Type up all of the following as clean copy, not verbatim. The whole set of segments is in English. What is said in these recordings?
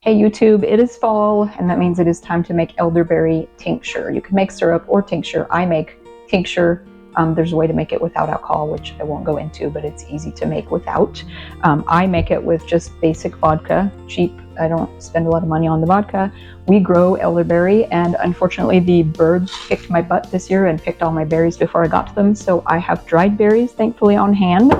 Hey YouTube, it is fall, and that means it is time to make elderberry tincture. You can make syrup or tincture. I make tincture. There's a way to make it without alcohol, which I won't go into, but it's easy to make without. I make it with just basic vodka, cheap. I don't spend a lot of money on the vodka. We grow elderberry, and unfortunately the birds kicked my butt this year and picked all my berries before I got to them, so I have dried berries, thankfully, on hand.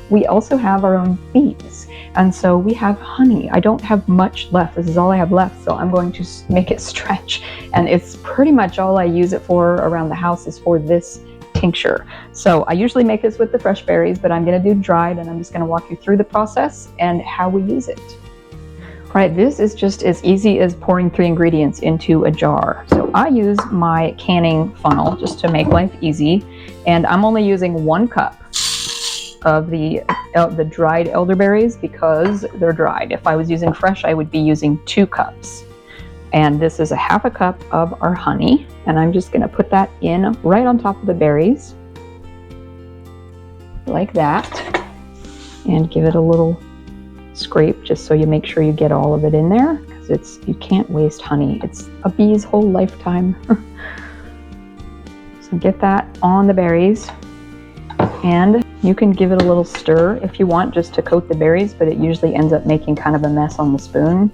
We also have our own bees, and so we have honey. I don't have much left. This is all I have left, so I'm going to make it stretch, and it's pretty much all I use it for around the house is for this tincture. So I usually make this with the fresh berries, but I'm going to do dried, and I'm just going to walk you through the process and how we use it. All right, this is just as easy as pouring 3 ingredients into a jar. So I use my canning funnel just to make life easy, and I'm only using 1 cup of the dried elderberries because they're dried. If I was using fresh, I would be using 2 cups. And this is a 1/2 cup of our honey, and I'm just going to put that in right on top of the berries like that, and give it a little scrape just so you make sure you get all of it in there, because you can't waste honey. It's a bee's whole lifetime. So get that on the berries, and you can give it a little stir if you want just to coat the berries, but it usually ends up making kind of a mess on the spoon.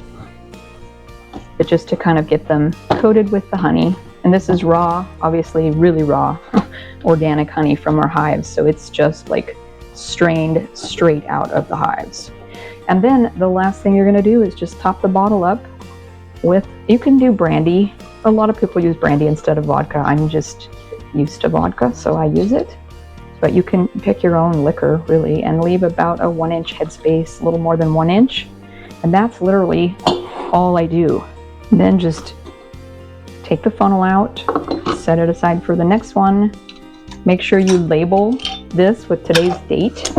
But just to kind of get them coated with the honey. And this is raw, obviously really raw, organic honey from our hives. So it's just like strained straight out of the hives. And then the last thing you're gonna do is just top the bottle up with, you can do brandy. A lot of people use brandy instead of vodka. I'm just used to vodka, so I use it. But you can pick your own liquor really, and leave about a 1-inch headspace, a little more than 1 inch. And that's literally all I do. And then just take the funnel out, set it aside for the next one. Make sure you label this with today's date,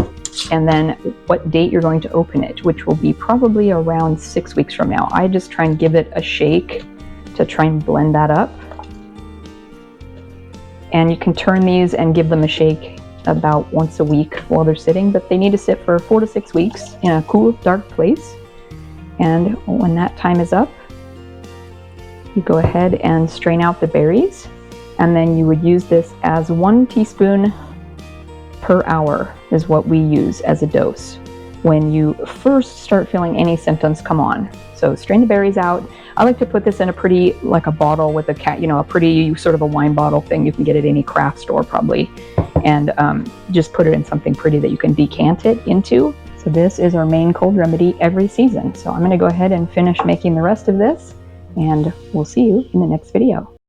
and then what date you're going to open it, which will be probably around 6 weeks from now. I just try and give it a shake to try and blend that up. And you can turn these and give them a shake about once a week while they're sitting, but they need to sit for 4 to 6 weeks in a cool, dark place. And when that time is up, you go ahead and strain out the berries, and then you would use this as 1 teaspoon per hour is what we use as a dose when you first start feeling any symptoms come on. So strain the berries out. I like to put this in a pretty, like a bottle with a pretty sort of a wine bottle thing. You can get it at any craft store probably, and just put it in something pretty that you can decant it into. So this is our main cold remedy every season. So I'm going to go ahead and finish making the rest of this, and we'll see you in the next video.